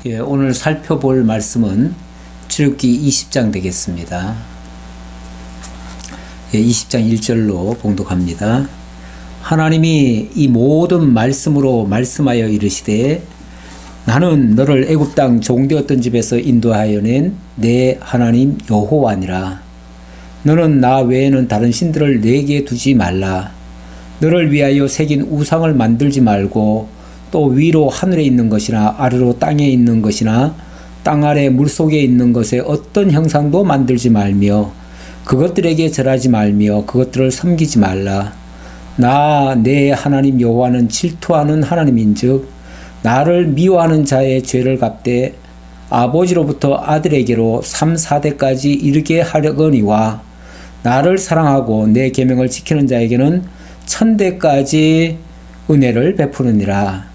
오늘 살펴볼 말씀은 출애굽기 20장 되겠습니다. 20장 1절로 봉독합니다. 하나님이 이 모든 말씀으로 말씀하여 이르시되 나는 너를 애굽 땅 종되었던 집에서 인도하여 낸 내 하나님 여호와니라. 너는 나 외에는 다른 신들을 내게 두지 말라. 너를 위하여 새긴 우상을 만들지 말고 또 위로 하늘에 있는 것이나 아래로 땅에 있는 것이나 땅 아래 물속에 있는 것에 어떤 형상도 만들지 말며 그것들에게 절하지 말며 그것들을 섬기지 말라. 나 내 하나님 여호와는 질투하는 하나님인즉 나를 미워하는 자의 죄를 갚되 아버지로부터 아들에게로 3, 4대까지 이르게 하려거니와 나를 사랑하고 내 계명을 지키는 자에게는 1000대까지 은혜를 베푸느니라.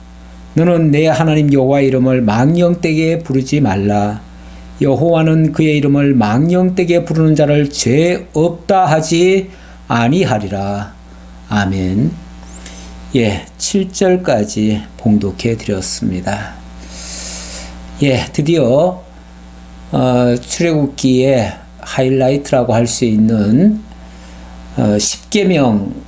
너는 내 하나님 여호와의 이름을 망령되게 부르지 말라. 여호와는 그의 이름을 망령되게 부르는 자를 죄 없다 하지 아니하리라. 아멘. 7절까지 봉독해 드렸습니다. 드디어 출애굽기의 하이라이트라고 할 수 있는 10계명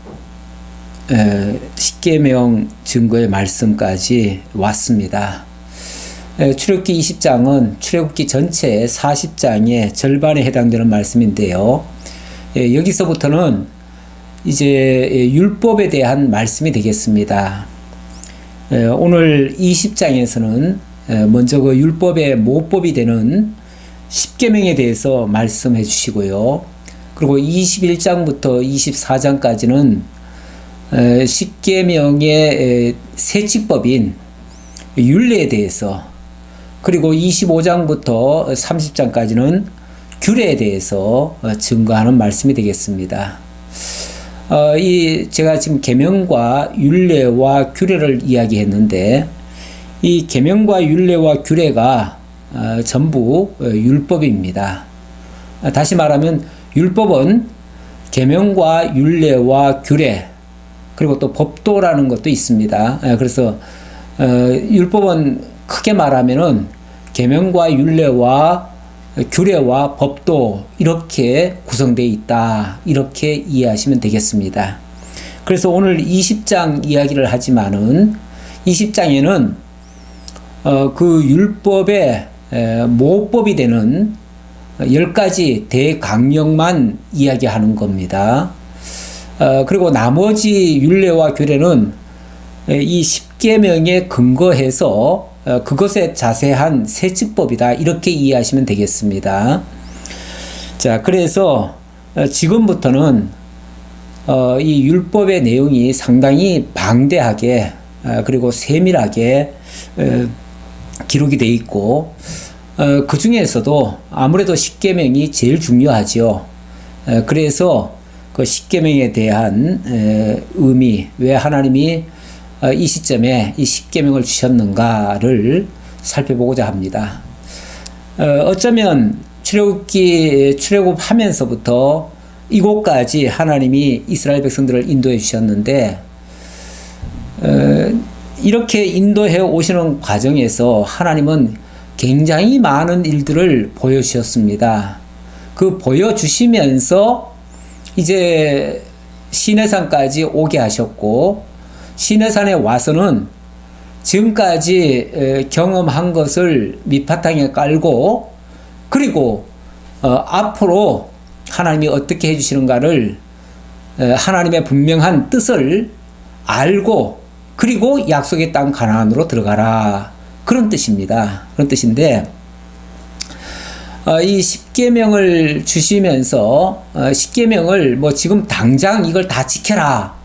증거의 말씀까지 왔습니다. 출애굽기 20장은 출애굽기 전체 40장의 절반에 해당되는 말씀인데요. 여기서부터는 이제 율법에 대한 말씀이 되겠습니다. 오늘 20장에서는 먼저 그 율법의 모법이 되는 10계명에 대해서 말씀해 주시고요. 그리고 21장부터 24장까지는 10계명의 세칙법인 율례에 대해서, 그리고 25장부터 30장까지는 규례에 대해서 증거하는 말씀이 되겠습니다. 제가 지금 계명과 율례와 규례를 이야기했는데 이 계명과 율례와 규례가 전부 율법입니다. 다시 말하면 율법은 계명과 율례와 규례, 그리고 또 법도라는 것도 있습니다. 그래서 율법은 크게 말하면은 계명과 율례와 규례와 법도 이렇게 구성되어 있다, 이렇게 이해하시면 되겠습니다. 그래서 오늘 20장 이야기를 하지만은 20장에는 그 율법의 모법이 되는 10가지 대강령만 이야기하는 겁니다. 그리고 나머지 율례와 규례는 이 10계명에 근거해서 그것의 자세한 세칙법이다, 이렇게 이해하시면 되겠습니다. 자, 그래서 지금부터는 이 율법의 내용이 상당히 방대하게 그리고 세밀하게 기록이 되어 있고, 그 중에서도 아무래도 10계명이 제일 중요하죠. 그래서 그 10계명에 대한 의미, 왜 하나님이 이 시점에 이 10계명을 주셨는가를 살펴보고자 합니다. 어쩌면 출애굽하면서부터 이곳까지 하나님이 이스라엘 백성들을 인도해 주셨는데, 이렇게 인도해 오시는 과정에서 하나님은 굉장히 많은 일들을 보여주셨습니다. 그 보여주시면서 이제 시내산까지 오게 하셨고, 시내산에 와서는 지금까지 경험한 것을 밑바탕에 깔고, 그리고 앞으로 하나님이 어떻게 해주시는가를 하나님의 분명한 뜻을 알고, 그리고 약속의 땅 가나안으로 들어가라, 그런 뜻입니다. 그런 뜻인데, 이 10계명을 주시면서 10계명을 뭐 지금 당장 이걸 다 지켜라,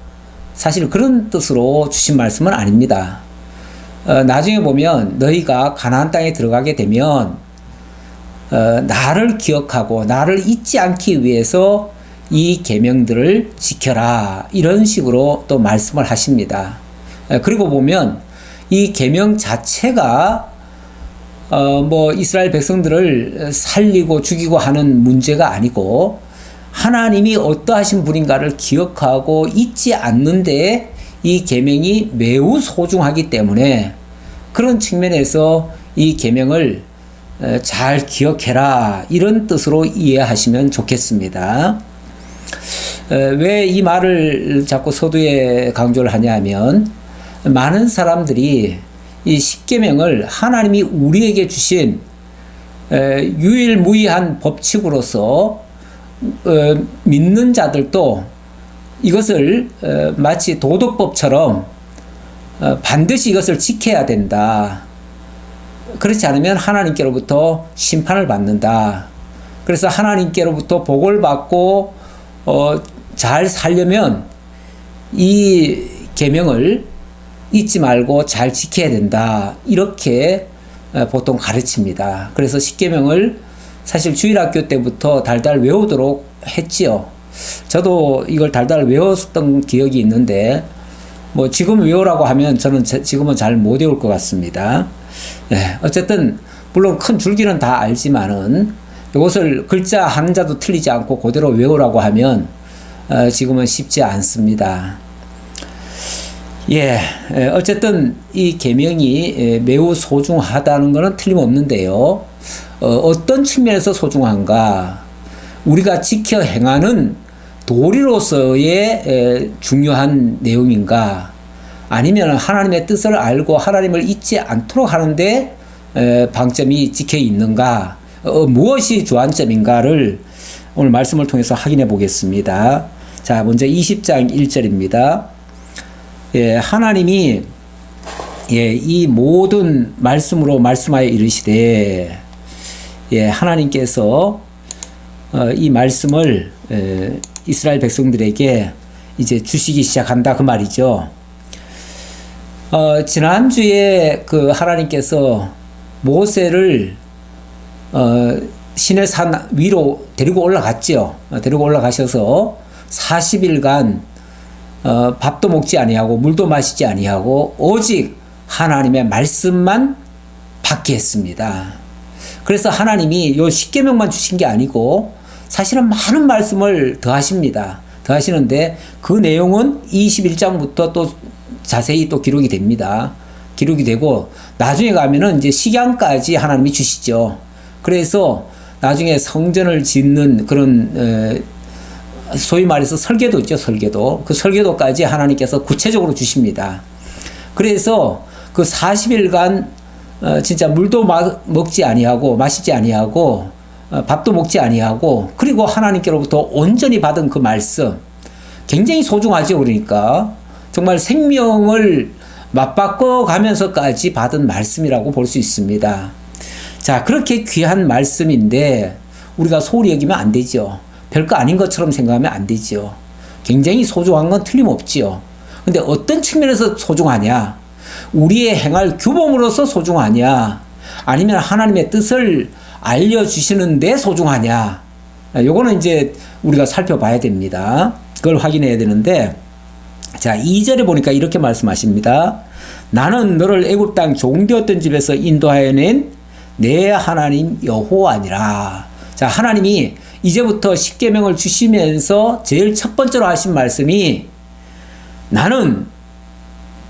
사실 그런 뜻으로 주신 말씀은 아닙니다. 나중에 보면 너희가 가나안 땅에 들어가게 되면 나를 기억하고 나를 잊지 않기 위해서 이 계명들을 지켜라, 이런 식으로 또 말씀을 하십니다. 그리고 보면 이 계명 자체가 뭐 이스라엘 백성들을 살리고 죽이고 하는 문제가 아니고, 하나님이 어떠하신 분인가를 기억하고 잊지 않는데 이 계명이 매우 소중하기 때문에, 그런 측면에서 이 계명을 잘 기억해라 이런 뜻으로 이해하시면 좋겠습니다. 왜 이 말을 자꾸 서두에 강조를 하냐면 많은 사람들이 이 십계명을 하나님이 우리에게 주신 유일무이한 법칙으로서 믿는 자들도 이것을 마치 도덕법처럼 반드시 이것을 지켜야 된다. 그렇지 않으면 하나님께로부터 심판을 받는다. 그래서 하나님께로부터 복을 받고 잘 살려면 이 계명을 잊지 말고 잘 지켜야 된다. 이렇게 보통 가르칩니다. 그래서 십계명을 사실 주일학교 때부터 달달 외우도록 했지요. 저도 이걸 달달 외웠던 기억이 있는데 뭐 지금 외우라고 하면 저는 지금은 잘 못 외울 것 같습니다. 네, 어쨌든 물론 큰 줄기는 다 알지만은 이것을 글자 한자도 틀리지 않고 그대로 외우라고 하면 지금은 쉽지 않습니다. 예, 어쨌든 이 계명이 매우 소중하다는 것은 틀림없는데요. 어떤 측면에서 소중한가? 우리가 지켜 행하는 도리로서의 중요한 내용인가? 아니면 하나님의 뜻을 알고 하나님을 잊지 않도록 하는데 방점이 찍혀 있는가? 무엇이 주안점인가를 오늘 말씀을 통해서 확인해 보겠습니다. 자, 먼저 20장 1절입니다. 예, 하나님이 이 모든 말씀으로 말씀하여 이르시되 하나님께서 이 말씀을 이스라엘 백성들에게 이제 주시기 시작한다 그 말이죠. 지난주에 그 하나님께서 모세를 시내 산 위로 데리고 올라갔죠. 데리고 올라가셔서 40일간 밥도 먹지 아니하고 물도 마시지 아니하고 오직 하나님의 말씀만 받게 했습니다. 그래서 하나님이 요 십계명만 주신 게 아니고 사실은 많은 말씀을 더하십니다. 더하시는데 그 내용은 21장부터 또 자세히 또 기록이 됩니다. 기록이 되고 나중에 가면은 이제 식양까지 하나님이 주시죠. 그래서 나중에 성전을 짓는 그런 소위 말해서 설계도 있죠. 설계도. 그 설계도까지 하나님께서 구체적으로 주십니다. 그래서 그 40일간 진짜 물도 먹지 아니하고 마시지 아니하고 밥도 먹지 아니하고 그리고 하나님께로부터 온전히 받은 그 말씀 굉장히 소중하죠. 그러니까 정말 생명을 맞바꿔 가면서까지 받은 말씀이라고 볼 수 있습니다. 자, 그렇게 귀한 말씀인데 우리가 소홀히 여기면 안 되죠. 별거 아닌 것처럼 생각하면 안 되죠. 굉장히 소중한 건 틀림없지요. 근데 어떤 측면에서 소중하냐? 우리의 행할 규범으로서 소중하냐? 아니면 하나님의 뜻을 알려주시는데 소중하냐? 요거는 이제 우리가 살펴봐야 됩니다. 그걸 확인해야 되는데, 자, 2절에 보니까 이렇게 말씀하십니다. 나는 너를 애굽 땅 종되었던 집에서 인도하여 낸 내 하나님 여호와니라. 자, 하나님이 이제부터 십계명을 주시면서 제일 첫 번째로 하신 말씀이 나는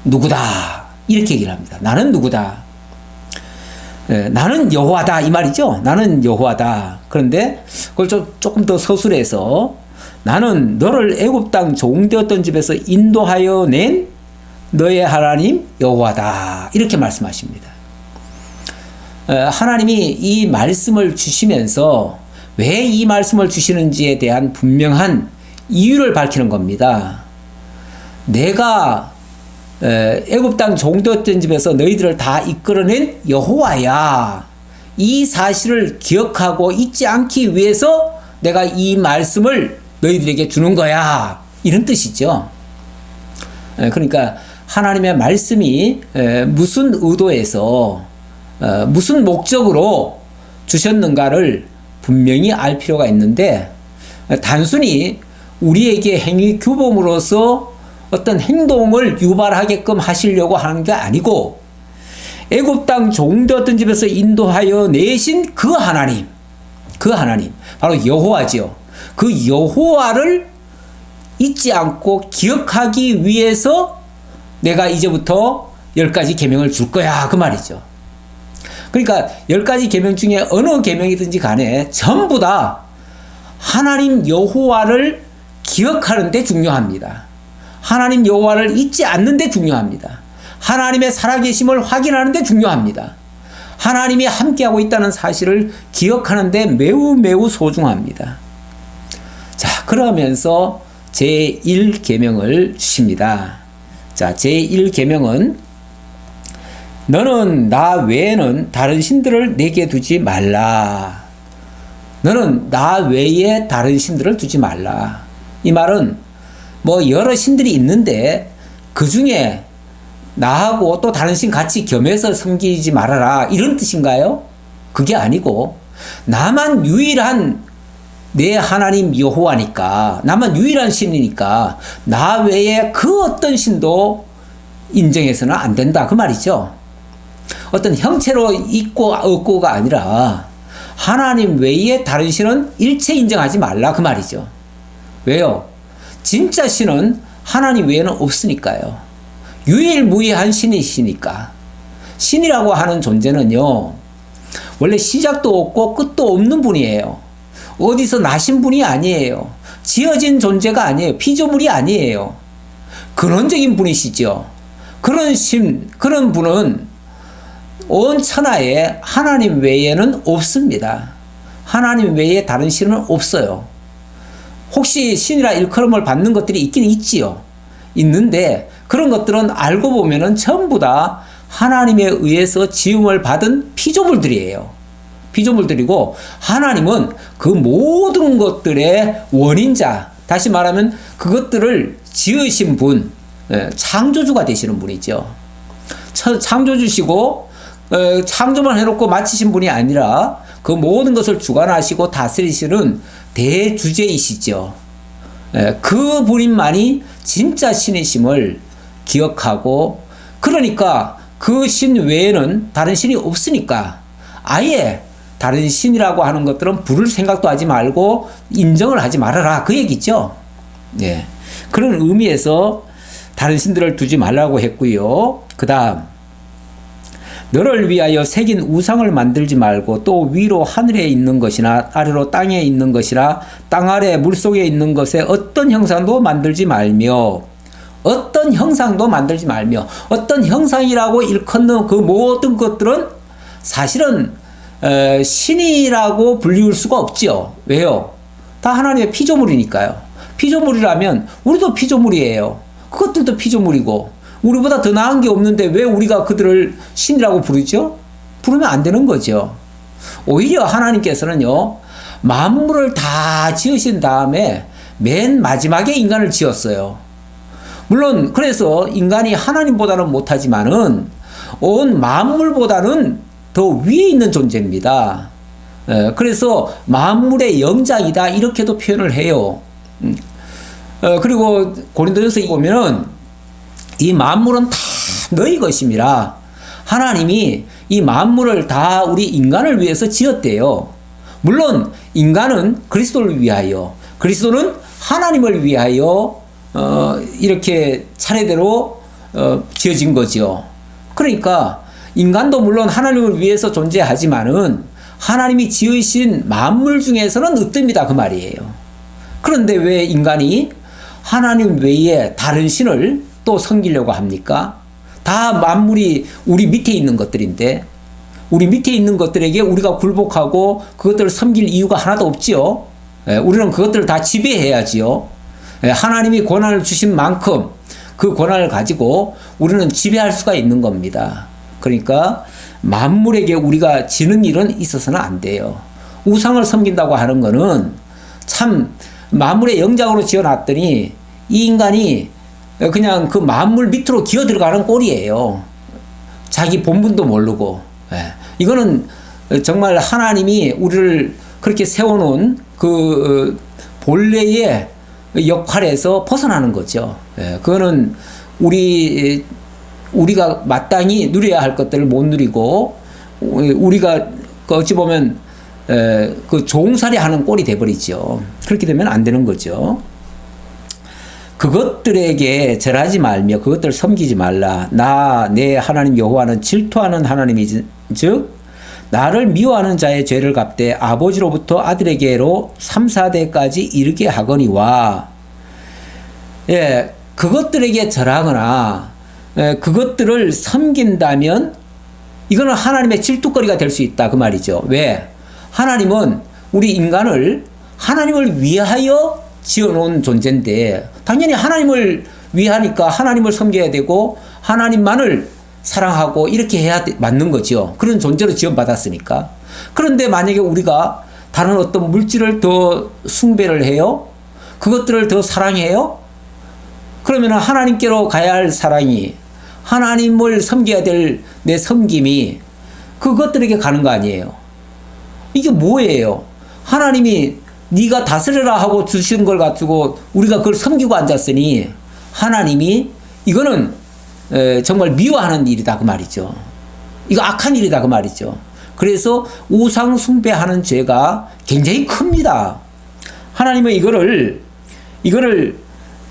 누구다 이렇게 얘기를 합니다. 나는 누구다. 나는 여호와다 이 말이죠. 나는 여호와다. 그런데 그걸 조금 더 서술해서 나는 너를 애굽 땅 종되었던 집에서 인도하여 낸 너의 하나님 여호와다 이렇게 말씀하십니다. 하나님이 이 말씀을 주시면서 왜 이 말씀을 주시는지에 대한 분명한 이유를 밝히는 겁니다. 내가 애굽 땅 종되었던 집에서 너희들을 다 이끌어낸 여호와야. 이 사실을 기억하고 잊지 않기 위해서 내가 이 말씀을 너희들에게 주는 거야. 이런 뜻이죠. 그러니까 하나님의 말씀이 무슨 의도에서 무슨 목적으로 주셨는가를 분명히 알 필요가 있는데 단순히 우리에게 행위 규범으로서 어떤 행동을 유발하게끔 하시려고 하는 게 아니고 애굽 땅 종되었던 집에서 인도하여 내신 그 하나님 바로 여호와지요. 그 여호와를 잊지 않고 기억하기 위해서 내가 이제부터 10가지 계명을 줄 거야 그 말이죠. 그러니까 10가지 계명 중에 어느 계명이든지 간에 전부 다 하나님 여호와를 기억하는 데 중요합니다. 하나님 여호와를 잊지 않는 데 중요합니다. 하나님의 살아계심을 확인하는 데 중요합니다. 하나님이 함께하고 있다는 사실을 기억하는 데 매우 매우 소중합니다. 자, 그러면서 제1계명을 주십니다. 자, 제1계명은 너는 나 외에는 다른 신들을 내게 두지 말라. 너는 나 외에 다른 신들을 두지 말라. 이 말은 뭐 여러 신들이 있는데 그 중에 나하고 또 다른 신 같이 겸해서 섬기지 말아라, 이런 뜻인가요? 그게 아니고 나만 유일한 내 하나님 여호와니까, 나만 유일한 신이니까 나 외에 그 어떤 신도 인정해서는 안 된다, 그 말이죠. 어떤 형체로 있고 없고가 아니라 하나님 외에 다른 신은 일체 인정하지 말라, 그 말이죠. 왜요? 진짜 신은 하나님 외에는 없으니까요. 유일무이한 신이시니까. 신이라고 하는 존재는요, 원래 시작도 없고 끝도 없는 분이에요. 어디서 나신 분이 아니에요. 지어진 존재가 아니에요. 피조물이 아니에요. 근원적인 분이시죠. 그런 신, 그런 분은 온 천하에 하나님 외에는 없습니다. 하나님 외에 다른 신은 없어요. 혹시 신이라 일컬음을 받는 것들이 있긴 있지요. 있는데 그런 것들은 알고 보면은 전부 다 하나님에 의해서 지음을 받은 피조물들이에요. 피조물들이고, 하나님은 그 모든 것들의 원인자, 다시 말하면 그것들을 지으신 분, 창조주가 되시는 분이죠. 창조주시고 창조만 해놓고 마치신 분이 아니라 그 모든 것을 주관하시고 다스리시는 대주제이시죠. 그 분만이 진짜 신이심을 기억하고, 그러니까 그 신 외에는 다른 신이 없으니까 아예 다른 신이라고 하는 것들은 부를 생각도 하지 말고 인정을 하지 말아라, 그 얘기죠. 예. 그런 의미에서 다른 신들을 두지 말라고 했고요. 그 다음, 너를 위하여 새긴 우상을 만들지 말고 또 위로 하늘에 있는 것이나 아래로 땅에 있는 것이나 땅 아래 물속에 있는 것에 어떤 형상도 만들지 말며, 어떤 형상도 만들지 말며, 어떤 형상이라고 일컫는 그 모든 것들은 사실은 신이라고 불리울 수가 없죠. 왜요? 다 하나님의 피조물이니까요. 피조물이라면 우리도 피조물이에요. 그것들도 피조물이고 우리보다 더 나은 게 없는데 왜 우리가 그들을 신이라고 부르죠? 부르면 안 되는 거죠. 오히려 하나님께서는요, 만물을 다 지으신 다음에 맨 마지막에 인간을 지었어요. 물론 그래서 인간이 하나님보다는 못하지만은 온 만물보다는 더 위에 있는 존재입니다. 그래서 만물의 영장이다, 이렇게도 표현을 해요. 그리고 고린도전서에 보면은 이 만물은 다 너희 것임이라, 하나님이 이 만물을 다 우리 인간을 위해서 지었대요. 물론 인간은 그리스도를 위하여, 그리스도는 하나님을 위하여 이렇게 차례대로 지어진 거죠. 그러니까 인간도 물론 하나님을 위해서 존재하지만은 하나님이 지으신 만물 중에서는 으뜸이다, 그 말이에요. 그런데 왜 인간이 하나님 외에 다른 신을 또 섬기려고 합니까? 다 만물이 우리 밑에 있는 것들인데, 우리 밑에 있는 것들에게 우리가 굴복하고 그것들을 섬길 이유가 하나도 없지요. 우리는 그것들을 다 지배해야지요. 하나님이 권한을 주신 만큼 그 권한을 가지고 우리는 지배할 수가 있는 겁니다. 그러니까 만물에게 우리가 지는 일은 있어서는 안 돼요. 우상을 섬긴다고 하는 거는 참 만물의 영장으로 지어놨더니 이 인간이 그냥 그 만물 밑으로 기어 들어가는 꼴이에요. 자기 본분도 모르고. 이거는 정말 하나님이 우리를 그렇게 세워놓은 그 본래의 역할에서 벗어나는 거죠. 그거는 우리가 마땅히 누려야 할 것들을 못 누리고, 우리가 어찌 보면 그 종살이 하는 꼴이 돼버리죠. 그렇게 되면 안 되는 거죠. 그것들에게 절하지 말며 그것들을 섬기지 말라. 나 내 하나님 여호와는 질투하는 하나님이즉 나를 미워하는 자의 죄를 갚되 아버지로부터 아들에게로 3, 4대까지 이르게 하거니와. 예, 그것들에게 절하거나 그것들을 섬긴다면 이거는 하나님의 질투거리가 될 수 있다 그 말이죠. 왜? 하나님은 우리 인간을 하나님을 위하여 지어놓은 존재인데 당연히 하나님을 위하니까 하나님을 섬겨야 되고 하나님만을 사랑하고 이렇게 해야 맞는 거죠. 그런 존재로 지원받았으니까. 그런데 만약에 우리가 다른 어떤 물질을 더 숭배를 해요? 그것들을 더 사랑해요? 그러면 하나님께로 가야 할 사랑이 하나님을 섬겨야 될 내 섬김이 그것들에게 가는 거 아니에요. 이게 뭐예요? 하나님이 네가 다스려라 하고 주신 걸 가지고 우리가 그걸 섬기고 앉았으니 하나님이 이거는 정말 미워하는 일이다 그 말이죠. 이거 악한 일이다 그 말이죠. 그래서 우상 숭배하는 죄가 굉장히 큽니다. 하나님은 이거를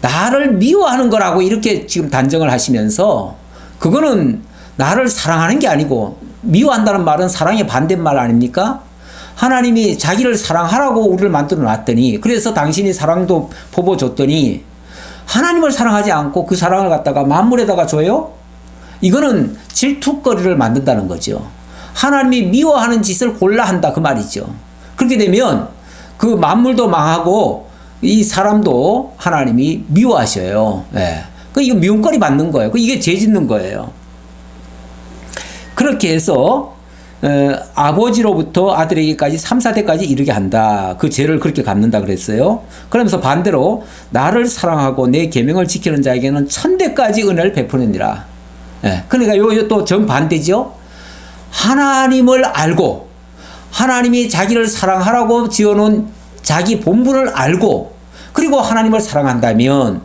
나를 미워하는 거라고 이렇게 지금 단정을 하시면서 그거는 나를 사랑하는 게 아니고 미워한다는 말은 사랑의 반대말 아닙니까? 하나님이 자기를 사랑하라고 우리를 만들어 놨더니 그래서 당신이 사랑도 퍼부어줬더니 하나님을 사랑하지 않고 그 사랑을 갖다가 만물에다가 줘요? 이거는 질투거리를 만든다는 거죠. 하나님이 미워하는 짓을 골라 한다 그 말이죠. 그렇게 되면 그 만물도 망하고 이 사람도 하나님이 미워하셔요. 예. 이거 미움거리 받는 거예요. 이게 죄 짓는 거예요. 그렇게 해서 아버지로부터 아들에게까지 3, 4대까지 이르게 한다. 그 죄를 그렇게 갚는다 그랬어요. 그러면서 반대로 나를 사랑하고 내 계명을 지키는 자에게는 1000대까지 은혜를 베푸느니라. 예. 그러니까 요 또 정반대죠. 하나님을 알고 하나님이 자기를 사랑하라고 지어놓은 자기 본분을 알고 그리고 하나님을 사랑한다면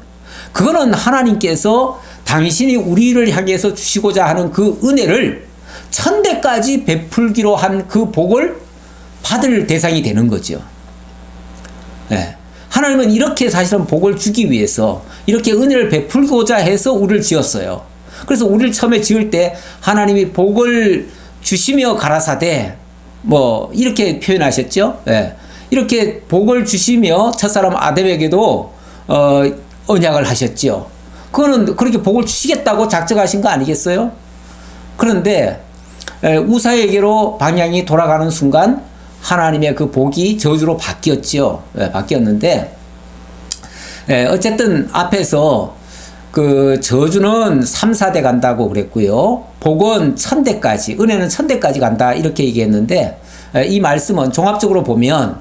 그거는 하나님께서 당신이 우리를 향해서 주시고자 하는 그 은혜를 1000대까지 베풀기로 한 그 복을 받을 대상이 되는 거죠. 네. 하나님은 이렇게 사실은 복을 주기 위해서 이렇게 은혜를 베풀고자 해서 우리를 지었어요. 그래서 우리를 처음에 지을 때 하나님이 복을 주시며 가라사대 뭐 이렇게 표현하셨죠. 네. 이렇게 복을 주시며 첫사람 아담에게도 언약을 하셨죠. 그거는 그렇게 복을 주시겠다고 작정하신 거 아니겠어요? 그런데 우사에게로 방향이 돌아가는 순간 하나님의 그 복이 저주로 바뀌었죠. 바뀌었는데 어쨌든 앞에서 그 저주는 3, 4대 간다고 그랬고요. 복은 1000대까지, 은혜는 1000대까지 간다 이렇게 얘기했는데 이 말씀은 종합적으로 보면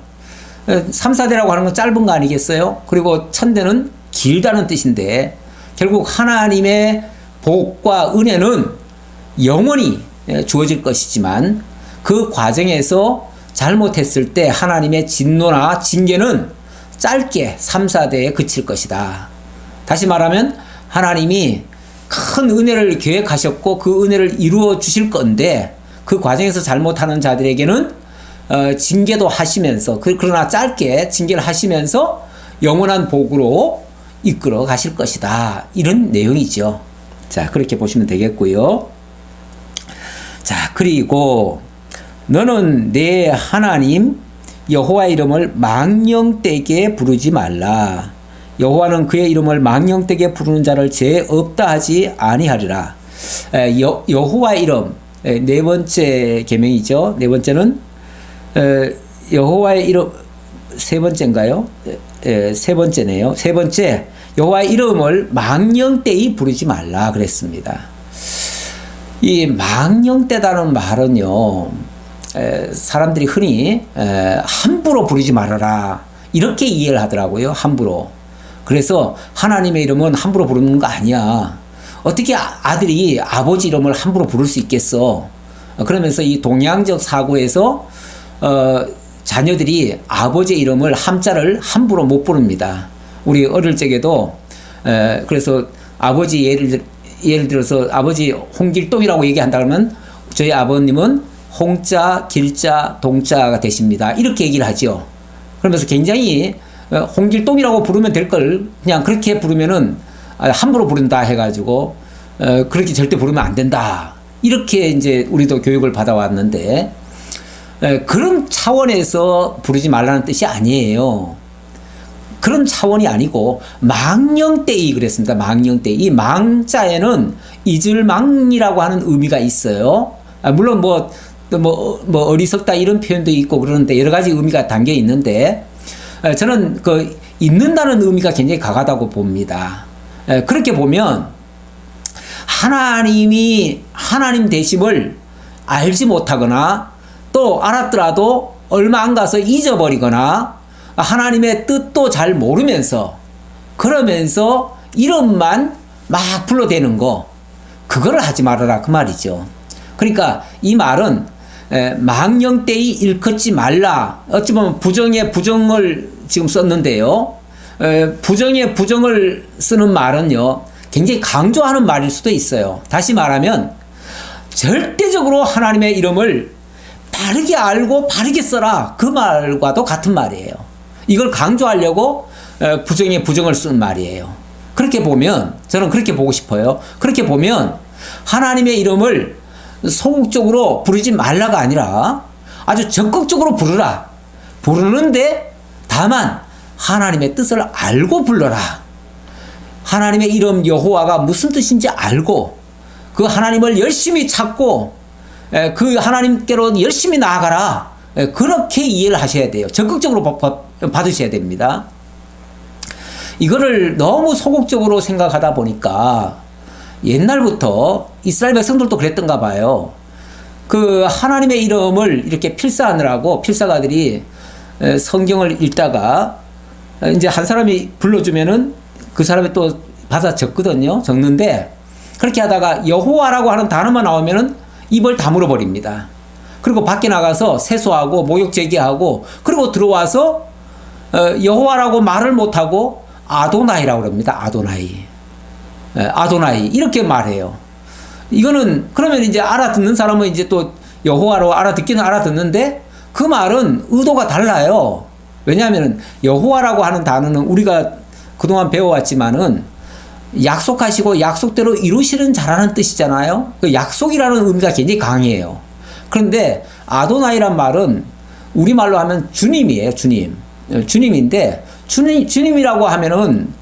3, 4대라고 하는 건 짧은 거 아니겠어요? 그리고 1000대는 길다는 뜻인데 결국 하나님의 복과 은혜는 영원히 주어질 것이지만 그 과정에서 잘못했을 때 하나님의 진노나 징계는 짧게 3, 4대에 그칠 것이다. 다시 말하면 하나님이 큰 은혜를 계획하셨고 그 은혜를 이루어 주실 건데 그 과정에서 잘못하는 자들에게는 징계도 하시면서 그러나 짧게 징계를 하시면서 영원한 복으로 이끌어 가실 것이다. 이런 내용이죠. 자, 그렇게 보시면 되겠고요. 자, 그리고 너는 내 하나님 여호와 이름을 망령되게 부르지 말라. 여호와는 그의 이름을 망령되게 부르는 자를 죄 없다 하지 아니하리라. 여호와 이름 네 번째 계명이죠. 네 번째는 여호와의 이름 세 번째인가요? 세 번째네요. 세 번째 여호와의 이름을 망령되이 부르지 말라 그랬습니다. 이 망령되다는 말은요, 사람들이 흔히 함부로 부르지 말아라 이렇게 이해를 하더라고요. 함부로. 그래서 하나님의 이름은 함부로 부르는 거 아니야. 어떻게 아들이 아버지 이름을 함부로 부를 수 있겠어? 그러면서 이 동양적 사고에서 자녀들이 아버지 이름을 함자를 함부로 못 부릅니다. 우리 어릴 적에도 그래서 아버지 예를 들어서 아버지 홍길동이라고 얘기한다 그러면 저희 아버님은 홍자, 길자, 동자가 되십니다. 이렇게 얘기를 하죠. 그러면서 굉장히 홍길동이라고 부르면 될 걸 그냥 그렇게 부르면은 함부로 부른다 해가지고 그렇게 절대 부르면 안 된다. 이렇게 이제 우리도 교육을 받아왔는데 그런 차원에서 부르지 말라는 뜻이 아니에요. 그런 차원이 아니고 망령때이 그랬습니다. 망령때이. 이 망자에는 이즐망이라고 하는 의미가 있어요. 물론 뭐 어리석다 이런 표현도 있고 그러는데 여러 가지 의미가 담겨 있는데 저는 그 있는다는 의미가 굉장히 강하다고 봅니다. 그렇게 보면 하나님이 하나님 되심을 알지 못하거나 또 알았더라도 얼마 안 가서 잊어버리거나 하나님의 뜻도 잘 모르면서 그러면서 이름만 막 불러대는 거 그거를 하지 말아라 그 말이죠. 그러니까 이 말은 망령때이 일컫지 말라. 어찌 보면 부정에 부정을 지금 썼는데요. 부정에 부정을 쓰는 말은요 굉장히 강조하는 말일 수도 있어요. 다시 말하면 절대적으로 하나님의 이름을 바르게 알고 바르게 써라 그 말과도 같은 말이에요. 이걸 강조하려고 부정에 부정을 쓴 말이에요. 그렇게 보면 저는 그렇게 보고 싶어요. 그렇게 보면 하나님의 이름을 소극적으로 부르지 말라가 아니라 아주 적극적으로 부르라. 부르는데 다만 하나님의 뜻을 알고 불러라. 하나님의 이름 여호와가 무슨 뜻인지 알고 그 하나님을 열심히 찾고 그 하나님께로 열심히 나아가라. 그렇게 이해를 하셔야 돼요. 적극적으로 받으셔야 됩니다. 이거를 너무 소극적으로 생각하다 보니까 옛날부터 이스라엘 백성들도 그랬던가 봐요. 그 하나님의 이름을 이렇게 필사하느라고 필사가들이 성경을 읽다가 이제 한 사람이 불러주면은 그 사람이 또 받아 적거든요. 적는데 그렇게 하다가 여호와라고 하는 단어만 나오면은 입을 다물어 버립니다. 그리고 밖에 나가서 세수하고 목욕 제기하고 그리고 들어와서 여호와라고 말을 못하고 아도나이라고 그럽니다. 아도나이 이렇게 말해요. 이거는 그러면 이제 알아듣는 사람은 이제 또 여호와로 알아듣기는 알아듣는데 그 말은 의도가 달라요. 왜냐하면 여호와라고 하는 단어는 우리가 그동안 배워왔지만은 약속하시고 약속대로 이루시는 자라는 뜻이잖아요. 그 약속이라는 의미가 굉장히 강해요. 그런데 아도나이란 말은 우리말로 하면 주님이에요. 주님인데 주님이라고 하면은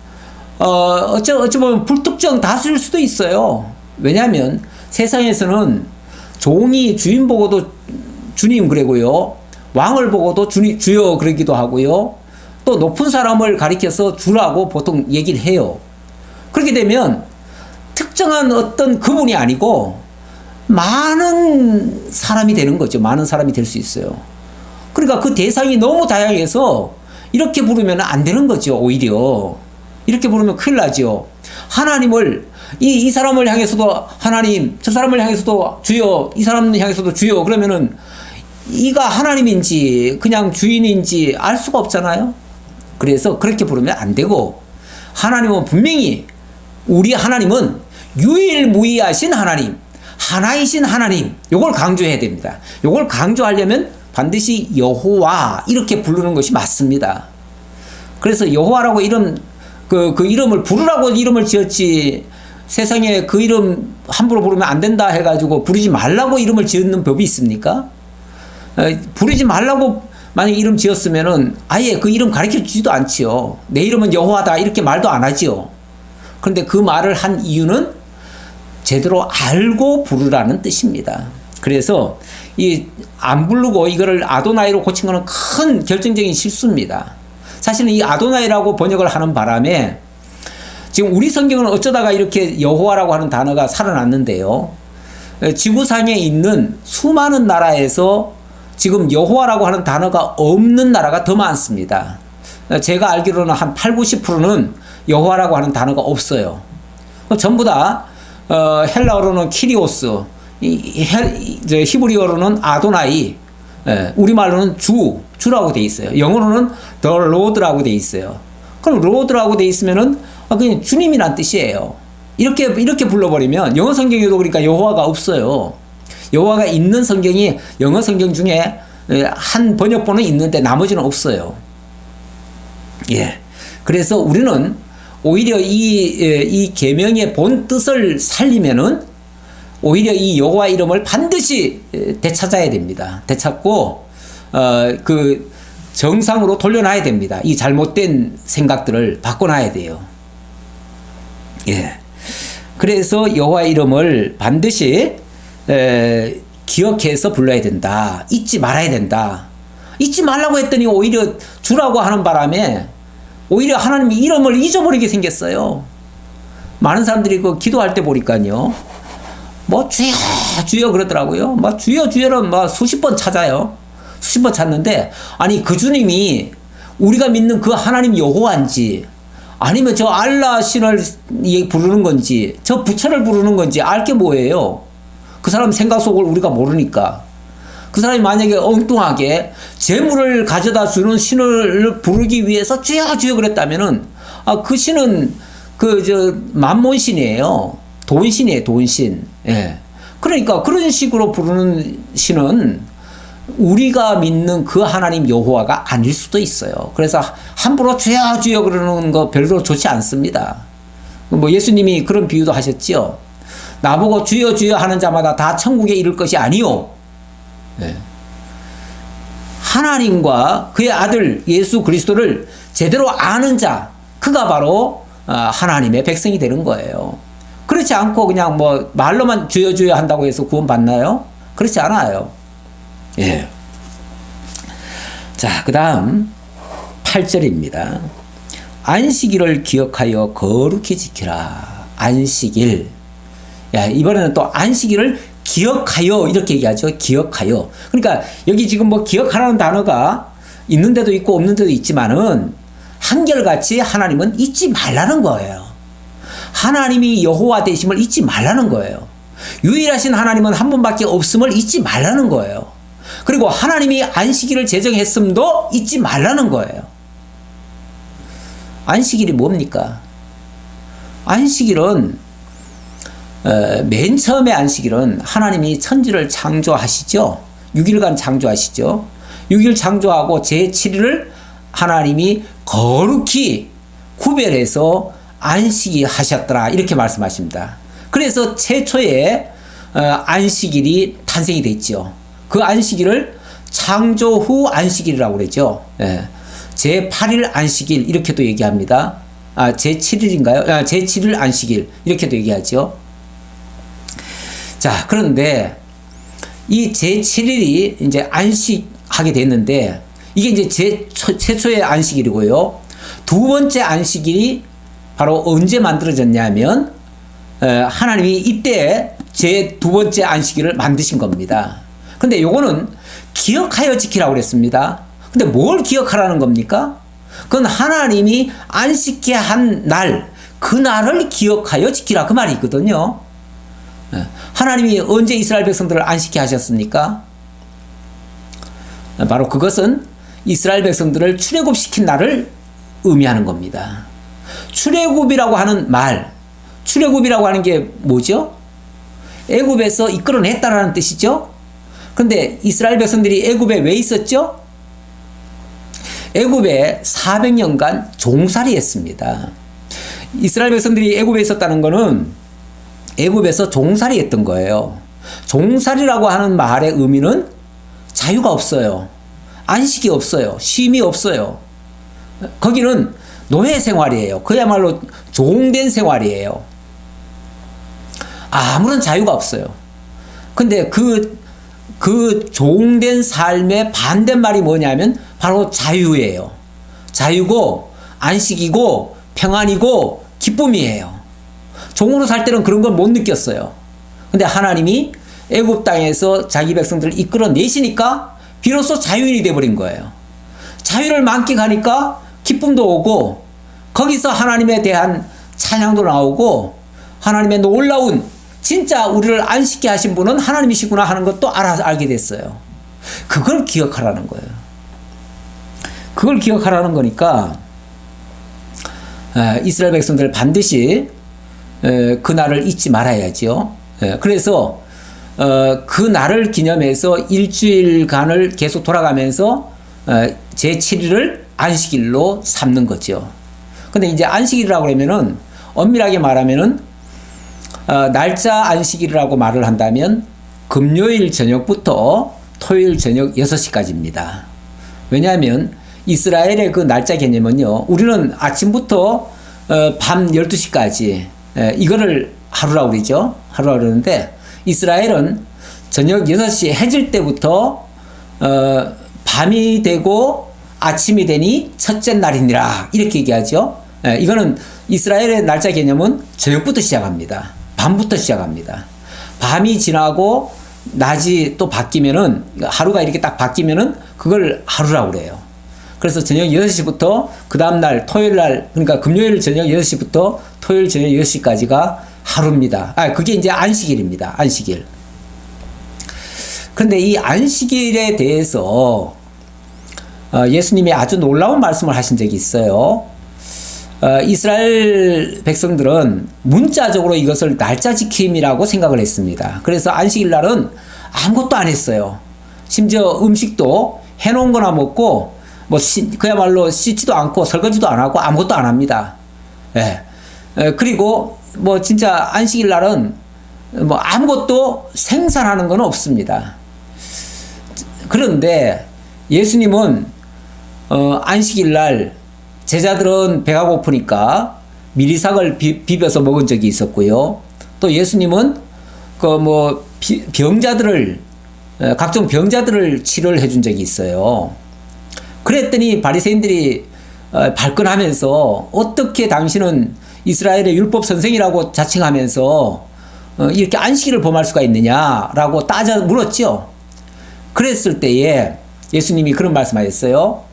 어찌 보면 불특정 다수일 수도 있어요. 왜냐하면 세상에서는 종이 주인 보고도 주님 그러고요. 왕을 보고도 주여 그러기도 하고요. 또 높은 사람을 가리켜서 주라고 보통 얘기를 해요. 그렇게 되면 특정한 어떤 그분이 아니고 많은 사람이 되는 거죠. 많은 사람이 될 수 있어요. 그러니까 그 대상이 너무 다양해서 이렇게 부르면 안 되는 거죠. 오히려 이렇게 부르면 큰일 나죠. 하나님을 이 사람을 향해서도 하나님, 저 사람을 향해서도 주여, 이 사람을 향해서도 주여 그러면은 이가 하나님인지 그냥 주인인지 알 수가 없잖아요. 그래서 그렇게 부르면 안 되고 하나님은 분명히 우리 하나님은 유일무이하신 하나님, 하나이신 하나님, 요걸 강조해야 됩니다. 요걸 강조하려면 반드시 여호와 이렇게 부르는 것이 맞습니다. 그래서 여호와라고 그 이름을 부르라고 이름을 지었지 세상에 그 이름 함부로 부르면 안 된다 해가지고 부르지 말라고 이름을 지었는 법이 있습니까? 부르지 말라고 만약 이름 지었으면은 아예 그 이름 가르쳐 주지도 않지요. 내 이름은 여호와다 이렇게 말도 안 하지요. 그런데 그 말을 한 이유는 제대로 알고 부르라는 뜻입니다. 그래서 이 안 부르고 이거를 아도나이로 고친 것은 큰 결정적인 실수입니다. 사실은 이 아도나이라고 번역을 하는 바람에 지금 우리 성경은 어쩌다가 이렇게 여호와라고 하는 단어가 살아났는데요. 지구상에 있는 수많은 나라에서 지금 여호와라고 하는 단어가 없는 나라가 더 많습니다. 제가 알기로는 한 80~90%는 여호와라고 하는 단어가 없어요. 전부 다 헬라어로는 키리오스, 히브리어로는 아도나이, 우리말로는 주라고 돼 있어요. 영어로는 the Lord라고 돼 있어요. 그럼 Lord라고 돼 있으면은 그냥 주님이란 뜻이에요. 이렇게 불러버리면 영어 성경에도 그러니까 여호와가 없어요. 여호와가 있는 성경이 영어 성경 중에 한 번역본은 있는데 나머지는 없어요. 예. 그래서 우리는 오히려 이 계명의 본 뜻을 살리면은 오히려 이 여호와 이름을 반드시 되찾아야 됩니다. 되찾고 그 정상으로 돌려놔야 됩니다. 이 잘못된 생각들을 바꿔놔야 돼요. 예. 그래서 여호와의 이름을 반드시 기억해서 불러야 된다. 잊지 말아야 된다. 잊지 말라고 했더니 오히려 주라고 하는 바람에 오히려 하나님이 이름을 잊어버리게 생겼어요. 많은 사람들이 그 기도할 때 보니까요. 뭐 주여 주여 그러더라고요. 막 주여 주여는 막 수십 번 찾아요. 수십 번 찾는데 아니 그 주님이 우리가 믿는 그 하나님 여호와인지 아니면 저 알라 신을 부르는 건지 저 부처를 부르는 건지 알 게 뭐예요. 그 사람 생각 속을 우리가 모르니까. 그 사람이 만약에 엉뚱하게 재물을 가져다 주는 신을 부르기 위해서 주여 주여 그랬다면은 그 신은 만몬신이에요. 돈신이에요, 돈신. 예. 그러니까 그런 식으로 부르는 신은 우리가 믿는 그 하나님 여호와가 아닐 수도 있어요. 그래서 함부로 주여 주여 그러는 거 별로 좋지 않습니다. 뭐 예수님이 그런 비유도 하셨지요. 나보고 주여 주여 하는 자마다 다 천국에 이를 것이 아니요. 네. 하나님과 그의 아들 예수 그리스도를 제대로 아는 자, 그가 바로 하나님의 백성이 되는 거예요. 그렇지 않고 그냥 뭐 말로만 주여 주여 한다고 해서 구원 받나요? 그렇지 않아요. 예. 자, 그 다음 8절입니다. 안식일을 기억하여 거룩히 지키라. 안식일. 야, 이번에는 또 안식일을 기억하여 이렇게 얘기하죠. 기억하여. 그러니까 여기 지금 뭐 기억하라는 단어가 있는 데도 있고 없는 데도 있지만은 한결같이 하나님은 잊지 말라는 거예요. 하나님이 여호와 되심을 잊지 말라는 거예요. 유일하신 하나님은 한 분밖에 없음을 잊지 말라는 거예요. 그리고 하나님이 안식일을 제정했음도 잊지 말라는 거예요. 안식일이 뭡니까? 안식일은 맨 처음에 안식일은 하나님이 천지를 창조하시죠. 6일간 창조하시죠. 6일 창조하고 제7일을 하나님이 거룩히 구별해서 안식이 하셨더라 이렇게 말씀하십니다. 그래서 최초의 안식일이 탄생이 됐죠. 그 안식일을 창조 후 안식일이라고 그러죠. 제8일 안식일 이렇게도 얘기합니다. 제7일인가요? 제7일 안식일 이렇게도 얘기하죠. 자, 그런데 이 제7일이 이제 안식하게 됐는데 이게 이제 최초의 안식일이고요. 두 번째 안식일이 바로 언제 만들어졌냐면 하나님이 이때 제 두 번째 안식일을 만드신 겁니다. 근데 요거는 기억하여 지키라고 그랬습니다. 근데 뭘 기억하라는 겁니까? 그건 하나님이 안식케 한 날, 그 날을 기억하여 지키라 그 말이 있거든요. 하나님이 언제 이스라엘 백성들을 안식케 하셨습니까? 바로 그것은 이스라엘 백성들을 출애굽시킨 날을 의미하는 겁니다. 출애굽이라고 하는 말, 출애굽이라고 하는 게 뭐죠? 애굽에서 이끌어냈다라는 뜻이죠. 그런데 이스라엘 백성들이 애굽에 왜 있었죠? 애굽에 400년간 종살이했습니다. 이스라엘 백성들이 애굽에 있었다는 것은 애굽에서 종살이했던 거예요. 종살이라고 하는 말의 의미는 자유가 없어요. 안식이 없어요. 쉼이 없어요. 거기는 노예 생활이에요. 그야말로 종된 생활이에요. 아무런 자유가 없어요. 근데 그 종된 삶의 반대말이 뭐냐면 바로 자유예요. 자유고 안식이고 평안이고 기쁨이에요. 종으로 살 때는 그런 걸 못 느꼈어요. 근데 하나님이 애굽 땅에서 자기 백성들을 이끌어내시니까 비로소 자유인이 되어버린 거예요. 자유를 만끽하니까 기쁨도 오고 거기서 하나님에 대한 찬양도 나오고 하나님의 놀라운 진짜 우리를 안식케 하신 분은 하나님이시구나 하는 것도 알게 됐어요. 그걸 기억하라는 거예요. 그걸 기억하라는 거니까 이스라엘 백성들 반드시 그 날을 잊지 말아야죠. 그래서 그 날을 기념해서 일주일간을 계속 돌아가면서 제7일을 안식일로 삼는 거죠. 근데 이제 안식일이라고 그러면은 엄밀하게 말하면은 날짜 안식일이라고 말을 한다면 금요일 저녁부터 토요일 저녁 6시까지입니다. 왜냐하면 이스라엘의 그 날짜 개념은요, 우리는 아침부터 밤 12시까지 이거를 하루라고 그러죠. 하루라고 그러는데 이스라엘은 저녁 6시 해질 때부터 밤이 되고 아침이 되니 첫째 날이니라 이렇게 얘기하죠. 이거는 이스라엘의 날짜 개념은 저녁부터 시작합니다. 밤부터 시작합니다. 밤이 지나고 낮이 또 바뀌면은 하루가 이렇게 딱 바뀌면은 그걸 하루라고 그래요. 그래서 저녁 6시부터 그 다음날 토요일 날, 그러니까 금요일 저녁 6시부터 토요일 저녁 6시까지가 하루입니다. 그게 이제 안식일입니다. 안식일. 그런데 이 안식일에 대해서 예수님이 아주 놀라운 말씀을 하신 적이 있어요. 이스라엘 백성들은 문자적으로 이것을 날짜 지킴이라고 생각을 했습니다. 그래서 안식일 날은 아무것도 안 했어요. 심지어 음식도 해놓은 거나 먹고 그야말로 씻지도 않고 설거지도 안 하고 아무것도 안 합니다. 그리고 진짜 안식일 날은 아무것도 생산하는 건 없습니다. 그런데 예수님은 안식일 날 제자들은 배가 고프니까 미리삭을 비벼서 먹은 적이 있었고요. 또 예수님은 병자들을 각종 병자들을 치료를 해준 적이 있어요. 그랬더니 바리새인들이 발끈하면서 어떻게 당신은 이스라엘의 율법 선생이라고 자칭하면서 이렇게 안식일을 범할 수가 있느냐라고 물었죠. 그랬을 때에 예수님이 그런 말씀하셨어요.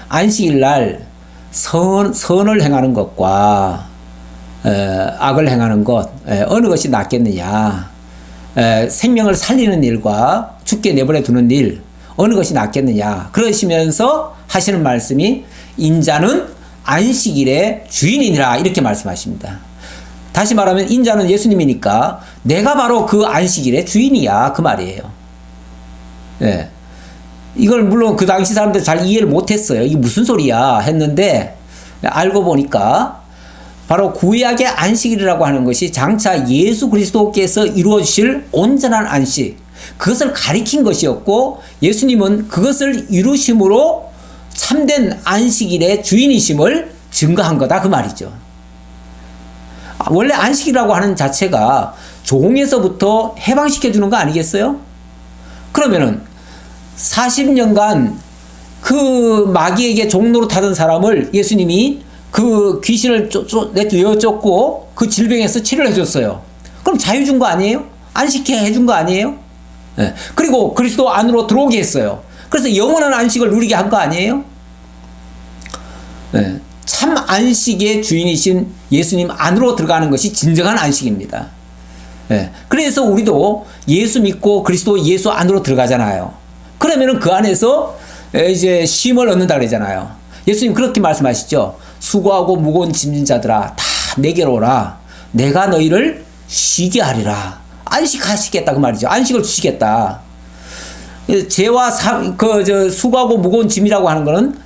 안식일 날 선을 행하는 것과 악을 행하는 것 어느 것이 낫겠느냐, 생명을 살리는 일과 죽게 내버려 두는 일 어느 것이 낫겠느냐 그러시면서 하시는 말씀이 인자는 안식일의 주인이니라 이렇게 말씀하십니다. 다시 말하면 인자는 예수님이니까 내가 바로 그 안식일의 주인이야 그 말이에요. 이걸 물론 그 당시 사람들 잘 이해를 못했어요. 이게 무슨 소리야 했는데 알고 보니까 바로 구약의 안식일이라고 하는 것이 장차 예수 그리스도께서 이루어 주실 온전한 안식, 그것을 가리킨 것이었고 예수님은 그것을 이루심으로 참된 안식일의 주인이심을 증거한 거다 그 말이죠. 원래 안식이라고 하는 자체가 종에서부터 해방시켜 주는 거 아니겠어요? 그러면은 40년간 그 마귀에게 종노릇하던 사람을 예수님이 그 귀신을 내쫓고 그 질병에서 치료를 해줬어요. 그럼 자유 준 거 아니에요? 안식해 해준 거 아니에요? 그리고 그리스도 안으로 들어오게 했어요. 그래서 영원한 안식을 누리게 한 거 아니에요? 참 안식의 주인이신 예수님 안으로 들어가는 것이 진정한 안식입니다. 그래서 우리도 예수 믿고 그리스도 예수 안으로 들어가잖아요. 그러면은 그 안에서 이제 쉼을 얻는다 그러잖아요. 예수님 그렇게 말씀하시죠. 수고하고 무거운 짐진 자들아 다 내게로 오라. 내가 너희를 쉬게 하리라. 안식하시겠다 그 말이죠. 안식을 주시겠다. 죄와 수고하고 무거운 짐이라고 하는 거는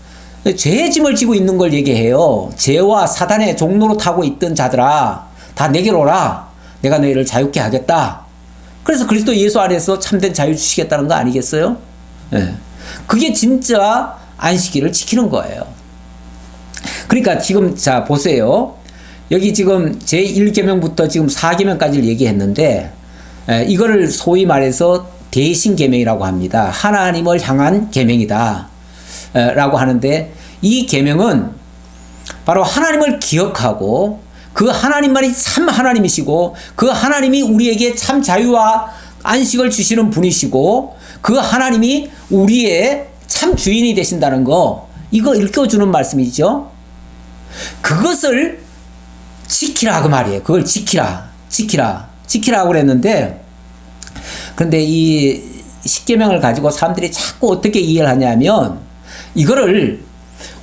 죄의 짐을 지고 있는 걸 얘기해요. 죄와 사단의 종로로 타고 있던 자들아 다 내게로 오라. 내가 너희를 자유케 하겠다. 그래서 그리스도 예수 안에서 참된 자유 주시겠다는 거 아니겠어요? 그게 진짜 안식일을 지키는 거예요. 그러니까 지금 자 보세요. 여기 지금 제1계명부터 지금 4계명까지를 얘기했는데 이거를 소위 말해서 대신계명이라고 합니다. 하나님을 향한 계명이다 라고 하는데 이 계명은 바로 하나님을 기억하고 그 하나님만이 참 하나님이시고 그 하나님이 우리에게 참 자유와 안식을 주시는 분이시고 그 하나님이 우리의 참 주인이 되신다는 거 이거 읽어주는 말씀이죠. 그것을 지키라 그 말이에요. 그걸 지키라고 그랬는데 그런데 이 십계명을 가지고 사람들이 자꾸 어떻게 이해를 하냐면 이거를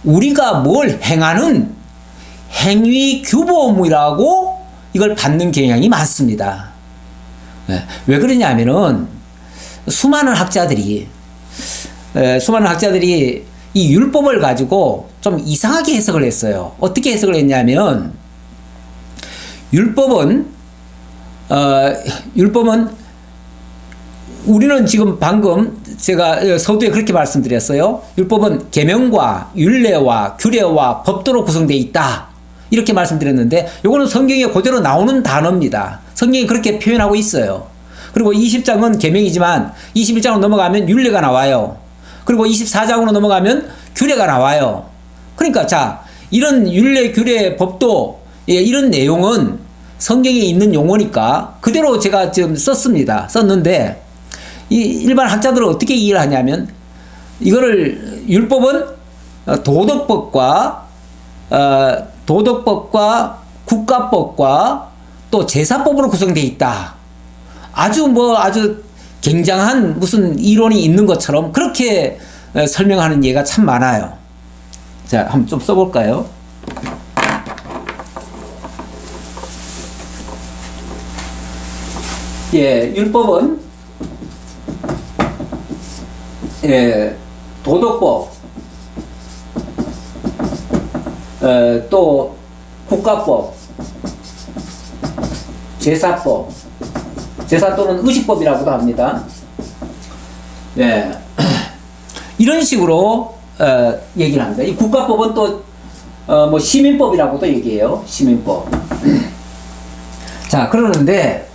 우리가 뭘 행하는 행위 규범이라고 이걸 받는 경향이 많습니다. 왜 그러냐면은 수많은 학자들이 이 율법을 가지고 좀 이상하게 해석을 했어요. 어떻게 해석을 했냐면 율법은 우리는 지금 방금 제가 서두에 그렇게 말씀드렸어요. 율법은 계명과 율례와 규례와 법도로 구성되어 있다. 이렇게 말씀드렸는데 요거는 성경에 그대로 나오는 단어입니다. 성경이 그렇게 표현하고 있어요. 그리고 20장은 계명이지만 21장으로 넘어가면 율례가 나와요. 그리고 24장으로 넘어가면 규례가 나와요. 그러니까 자, 이런 율례, 규례, 법도 이런 내용은 성경에 있는 용어니까 그대로 제가 지금 썼는데 이 일반 학자들은 어떻게 이해를 하냐면 이거를 율법은 도덕법과 국가법과 또 제사법으로 구성되어 있다. 아주 굉장한 무슨 이론이 있는 것처럼 그렇게 설명하는 예가 참 많아요. 자, 한번 좀 써볼까요? 예, 율법은 도덕법, 또 국가법, 제사법, 제사 또는 의식법이라고도 합니다. 예. 이런 식으로 얘기를 합니다. 이 국가법은 또 뭐 시민법이라고도 얘기해요. 시민법. 자, 그러는데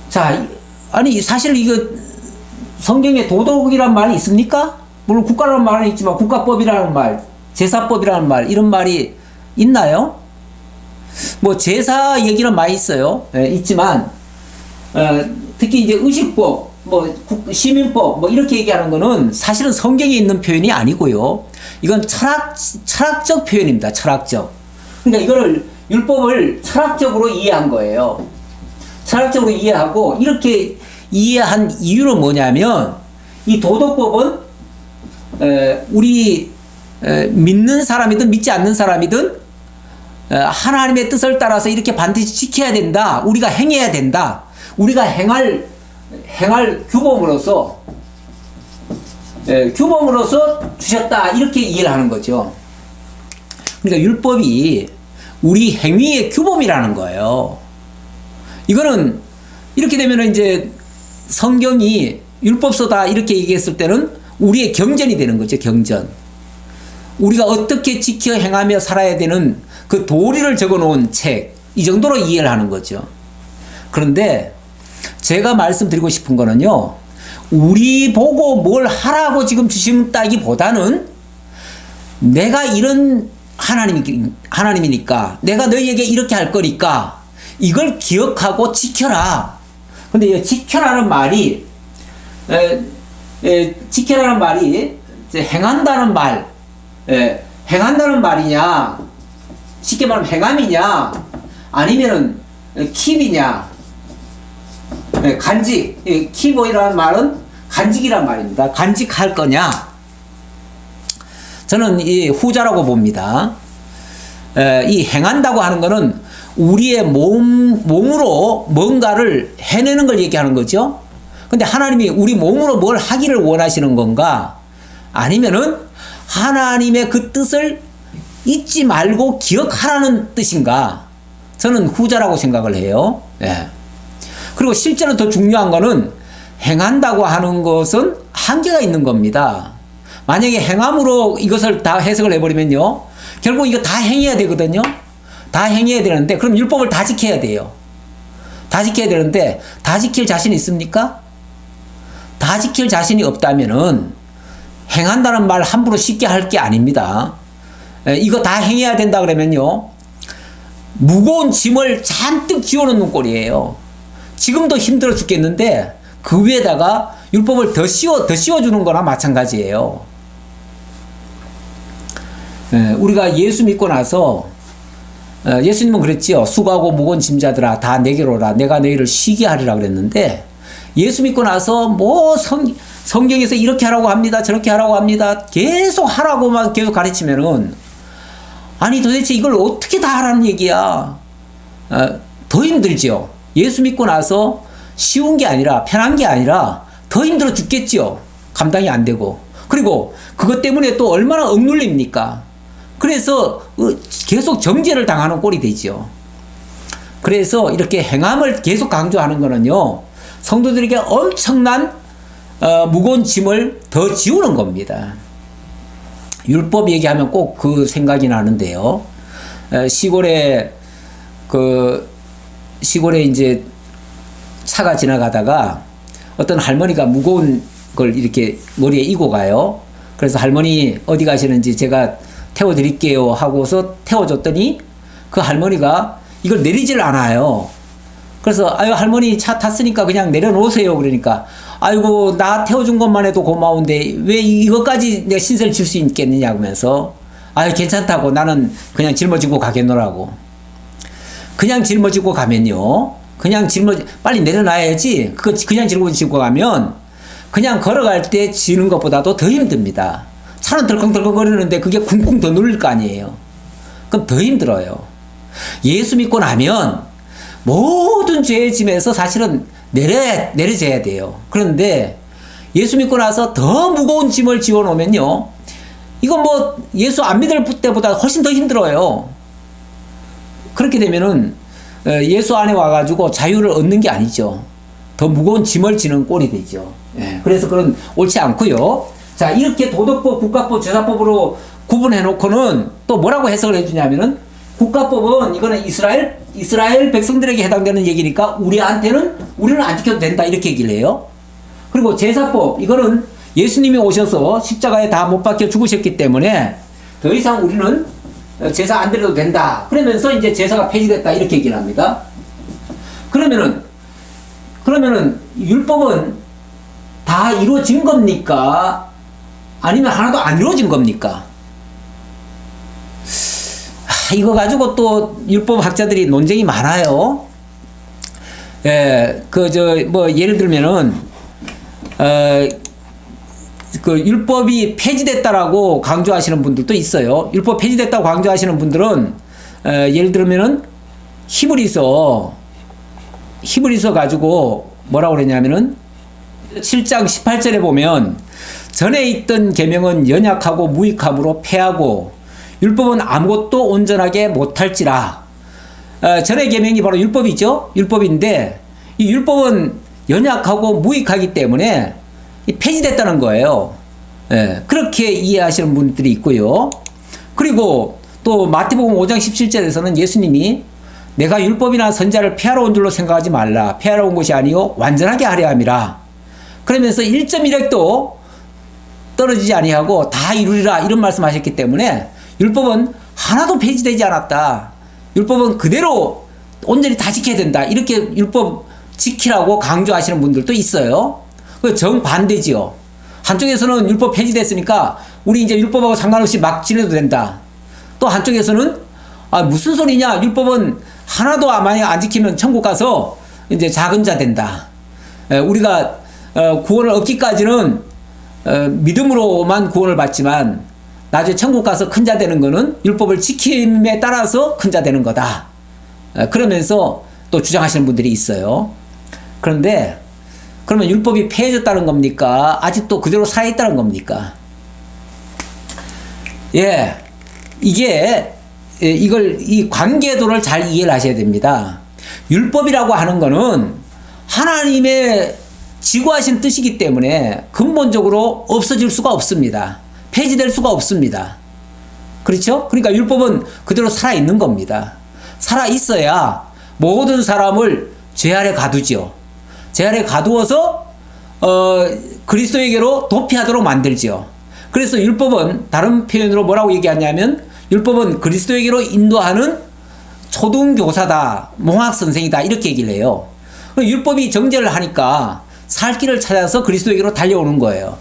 자, 아니 사실 이거 성경에 도덕이란 말이 있습니까? 물론 국가라는 말은 있지만 국가법이라는 말, 제사법이라는 말, 이런 말이 있나요? 뭐 제사 얘기는 많이 있어요. 있지만 특히 이제 의식법, 뭐 시민법, 뭐 이렇게 얘기하는 거는 사실은 성경에 있는 표현이 아니고요. 이건 철학적 표현입니다. 철학적. 그러니까 이거를 율법을 철학적으로 이해한 거예요. 철학적으로 이해하고 이렇게 이해한 이유는 뭐냐면 이 도덕법은 우리 믿는 사람이든 믿지 않는 사람이든 하나님의 뜻을 따라서 이렇게 반드시 지켜야 된다. 우리가 행해야 된다. 우리가 행할 규범으로서 주셨다. 이렇게 이해를 하는 거죠. 그러니까 율법이 우리 행위의 규범이라는 거예요. 이거는 이렇게 되면 이제 성경이 율법서다 이렇게 얘기했을 때는 우리의 경전이 되는 거죠. 경전. 우리가 어떻게 지켜 행하며 살아야 되는 그 도리를 적어놓은 책, 이 정도로 이해를 하는 거죠. 그런데 제가 말씀드리고 싶은 거는요, 우리 보고 뭘 하라고 지금 주신다기보다는 내가 이런 하나님이니까 내가 너희에게 이렇게 할 거니까 이걸 기억하고 지켜라. 근데 이 지켜라는 말이 행한다는 말, 행한다는 말이냐, 쉽게 말하면 행함이냐, 아니면은 킵이냐, 간직, 킵이라는 말은 간직이란 말입니다. 간직할 거냐? 저는 이 후자라고 봅니다. 이 행한다고 하는 거는 우리의 몸으로 뭔가를 해내는 걸 얘기하는 거죠. 근데 하나님이 우리 몸으로 뭘 하기를 원하시는 건가? 아니면은 하나님의 그 뜻을 잊지 말고 기억하라는 뜻인가? 저는 후자라고 생각을 해요. 예. 그리고 실제로 더 중요한 거는 행한다고 하는 것은 한계가 있는 겁니다. 만약에 행함으로 이것을 다 해석을 해버리면요, 결국 이거 다 행해야 되거든요. 다 행해야 되는데 그럼 율법을 다 지켜야 돼요. 다 지켜야 되는데 다 지킬 자신 있습니까? 다 지킬 자신이 없다면은 행한다는 말 함부로 쉽게 할 게 아닙니다. 이거 다 행해야 된다 그러면요, 무거운 짐을 잔뜩 지어놓는 꼴이에요. 지금도 힘들어 죽겠는데 그 위에다가 율법을 더 씌워주는 거나 마찬가지예요. 우리가 예수 믿고 나서 예수님은 그랬지요. 수고하고 무거운 짐자들아 다 내게로 오라. 내가 너희를 쉬게 하리라 그랬는데, 예수 믿고 나서 뭐 성경에서 이렇게 하라고 합니다. 저렇게 하라고 합니다. 계속 하라고만 계속 가르치면은, 아니 도대체 이걸 어떻게 다 하라는 얘기야. 더 힘들지요. 예수 믿고 나서 쉬운 게 아니라, 편한 게 아니라 더 힘들어 죽겠지요. 감당이 안 되고. 그리고 그것 때문에 또 얼마나 억눌립니까? 그래서 계속 정죄를 당하는 꼴이 되죠. 그래서 이렇게 행함을 계속 강조하는 거는요, 성도들에게 엄청난 무거운 짐을 더 지우는 겁니다. 율법 얘기하면 꼭 그 생각이 나는데요. 시골에 이제 차가 지나가다가 어떤 할머니가 무거운 걸 이렇게 머리에 이고 가요. 그래서 할머니 어디 가시는지 제가 태워드릴게요 하고서 태워줬더니 그 할머니가 이걸 내리질 않아요. 그래서 아유 할머니 차 탔으니까 그냥 내려놓으세요. 그러니까 아이고 나 태워준 것만 해도 고마운데 왜 이것까지 내가 신세를 질 수 있겠느냐 하면서 아유 괜찮다고 나는 그냥 짊어지고 가겠노라고. 그냥 짊어지고 가면요. 빨리 내려놔야지. 그냥 짊어지고 가면 그냥 걸어갈 때 지는 것보다도 더 힘듭니다. 차는 덜컹덜컹 거리는데 그게 쿵쿵 더 눌릴 거 아니에요. 그럼 더 힘들어요. 예수 믿고 나면 모든 죄의 짐에서 사실은 내려져야 돼요. 그런데 예수 믿고 나서 더 무거운 짐을 지워 놓으면요. 이건 뭐 예수 안 믿을 때보다 훨씬 더 힘들어요. 그렇게 되면은 예수 안에 와가지고 자유를 얻는 게 아니죠. 더 무거운 짐을 지는 꼴이 되죠. 그래서 그건 옳지 않고요. 자, 이렇게 도덕법, 국가법, 제사법으로 구분해 놓고는 또 뭐라고 해석을 해주냐면은 국가법은 이거는 이스라엘 백성들에게 해당되는 얘기니까 우리는 안 지켜도 된다 이렇게 얘기를 해요. 그리고 제사법 이거는 예수님이 오셔서 십자가에 다 못 박혀 죽으셨기 때문에 더 이상 우리는 제사 안 드려도 된다. 그러면서 이제 제사가 폐지됐다 이렇게 얘기를 합니다. 그러면은 율법은 다 이루어진 겁니까? 아니면 하나도 안 이루어진 겁니까? 이거 가지고 또 율법 학자들이 논쟁이 많아요. 예를 들면은, 율법이 폐지됐다라고 강조하시는 분들도 있어요. 율법 폐지됐다고 강조하시는 분들은, 예를 들면은, 히브리서 가지고 뭐라고 그랬냐면은, 7장 18절에 보면, 전에 있던 계명은 연약하고 무익함으로 폐하고, 율법은 아무것도 온전하게 못할지라. 전의 계명이 바로 율법이죠. 율법인데 이 율법은 연약하고 무익하기 때문에 폐지됐다는 거예요. 그렇게 이해하시는 분들이 있고요. 그리고 또 마태복음 5장 17절에서는 예수님이 내가 율법이나 선지자를 폐하러 온 줄로 생각하지 말라. 폐하러 온 것이 아니요 완전하게 하려 함이라. 그러면서 1.1획도 떨어지지 아니하고 다 이루리라 이런 말씀하셨기 때문에 율법은 하나도 폐지되지 않았다. 율법은 그대로 온전히 다 지켜야 된다. 이렇게 율법 지키라고 강조하시는 분들도 있어요. 그 정반대지요. 한쪽에서는 율법 폐지됐으니까 우리 이제 율법하고 상관없이 막 지내도 된다. 또 한쪽에서는 무슨 소리냐. 율법은 하나도 만약 안 지키면 천국 가서 이제 작은 자 된다. 우리가 구원을 얻기까지는 믿음으로만 구원을 받지만 나중에 천국 가서 큰 자 되는 거는 율법을 지킴에 따라서 큰 자 되는 거다. 그러면서 또 주장하시는 분들이 있어요. 그런데 그러면 율법이 폐해졌다는 겁니까? 아직도 그대로 살아있다는 겁니까? 이 관계도를 잘 이해를 하셔야 됩니다. 율법이라고 하는 거는 하나님의 지구하신 뜻이기 때문에 근본적으로 없어질 수가 없습니다. 폐지될 수가 없습니다. 그렇죠? 그러니까 율법은 그대로 살아있는 겁니다. 살아있어야 모든 사람을 죄 아래 가두죠. 죄 아래 가두어서 그리스도에게로 도피하도록 만들죠. 그래서 율법은 다른 표현으로 뭐라고 얘기하냐면 율법은 그리스도에게로 인도하는 초등교사다, 몽학선생이다 이렇게 얘기를 해요. 율법이 정죄를 하니까 살 길을 찾아서 그리스도에게로 달려오는 거예요.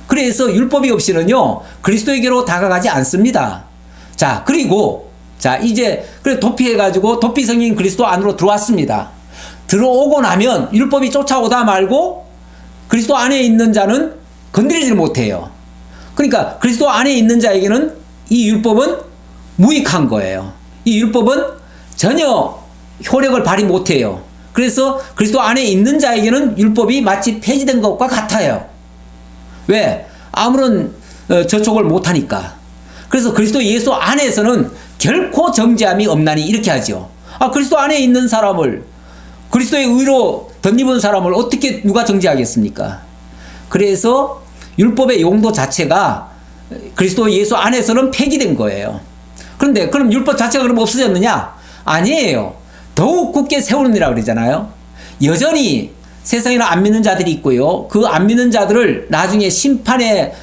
그래서 율법이 없이는요 그리스도에게로 다가가지 않습니다. 그리고 이제 그래 도피해가지고 도피성인 그리스도 안으로 들어왔습니다. 들어오고 나면 율법이 쫓아오다 말고 그리스도 안에 있는 자는 건드리지 못해요. 그러니까 그리스도 안에 있는 자에게는 이 율법은 무익한 거예요. 이 율법은 전혀 효력을 발휘 못해요. 그래서 그리스도 안에 있는 자에게는 율법이 마치 폐지된 것과 같아요. 왜? 아무런 저촉을 못하니까. 그래서 그리스도 예수 안에서는 결코 정죄함이 없나니 이렇게 하죠. 그리스도 안에 있는 사람을, 그리스도의 의로 덧입은 사람을 어떻게 누가 정죄하겠습니까? 그래서 율법의 용도 자체가 그리스도 예수 안에서는 폐기된 거예요. 그런데 그럼 율법 자체가 그럼 없어졌느냐? 아니에요. 더욱 굳게 세우느니라 그러잖아요. 여전히 세상에는 안 믿는 자들이 있고요. 그 안 믿는 자들을 나중에 심판의